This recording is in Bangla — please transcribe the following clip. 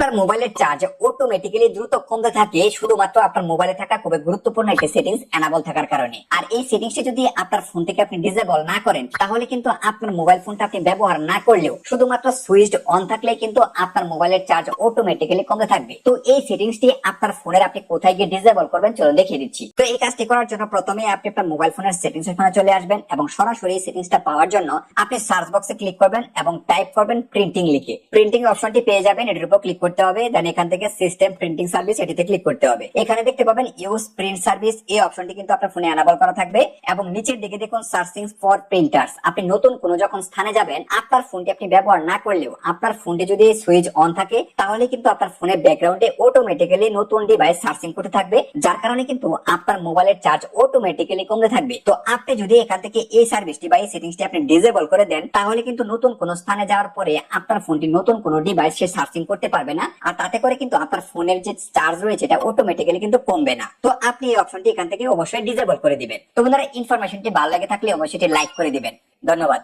আপনার মোবাইলের চার্জ অটোমেটিক্যালি দ্রুত কমতে থাকে শুধুমাত্র আপনার মোবাইলে থাকা খুবই গুরুত্বপূর্ণ একটি সেটিংস এনাবল থাকার কারণে। আর এই সেটিংসটি যদি আপনার ফোন থেকে আপনি ডিসেবল না করেন তাহলে কিন্তু আপনার মোবাইল ফোনটা আপনি ব্যবহার না করলেও শুধুমাত্র সুইচড অন থাকলে কিন্তু আপনার মোবাইলের চার্জ অটোমেটিক্যালি কমতে থাকবে। তো এই সেটিংসটি আপনার ফোনের আপনি কোথায় গিয়ে ডিসেবল করবেন চলো দেখিয়ে দিচ্ছি। তো এই কাজটি করার জন্য প্রথমে আপনি আপনার মোবাইল ফোনের সেটিংস এখানে চলে আসবেন এবং সরাসরি এই সেটিংসটা পাওয়ার জন্য আপনি সার্চ বক্সে ক্লিক করবেন এবং টাইপ করবেন প্রিন্টিং লিখে। প্রিন্টিং অপশনটি পেয়ে যাবেন, এটির উপর ক্লিক করতে হবে। দেন এখান থেকে সিস্টেম প্রিন্টিং সার্ভিস এটিতে ক্লিক করতে হবে। এখানে দেখতে পাবেন ইউজ প্রিন্ট সার্ভিস, এই অপশনটি কিন্তু আপনার ফোনে এনাবল করা থাকবে এবং নিচের দিকে দেখুন সার্চিং ফর প্রিন্টার্স। আপনি নতুন কোন যখন স্থানে যাবেন আপনার ফোনটি আপনি ব্যবহার না করলেও আপনার ফোনটি যদি সুইচ অন থাকে তাহলে কিন্তু আপনার ফোনের ব্যাকগ্রাউন্ডে অটোমেটিক্যালি নতুন ডিভাইস সার্চিং করতে থাকবে, যার কারণে কিন্তু আপনার মোবাইলের চার্জ অটোমেটিক্যালি কমতে থাকবে। তো আপনি যদি এখান থেকে এই সার্ভিসটি বা এই সেটিংসটি আপনি ডিসেবল করে দেন তাহলে কিন্তু নতুন কোন স্থানে যাওয়ার পরে আপনার ফোনটি নতুন কোন ডিভাইস সে সার্চিং করতে পারবে না, আর তাতে করে কিন্তু আপনার ফোনের যে চার্জ রয়েছে এটা অটোমেটিক্যালি কিন্তু কমবে না। তো আপনি এই অপশনটি এখান থেকে অবশ্যই ডিসেবল করে দিবেন। তো বন্ধুরা, ইনফরমেশনটি ভালো লাগে থাকলে অবশ্যই লাইক করে দিবেন। ধন্যবাদ।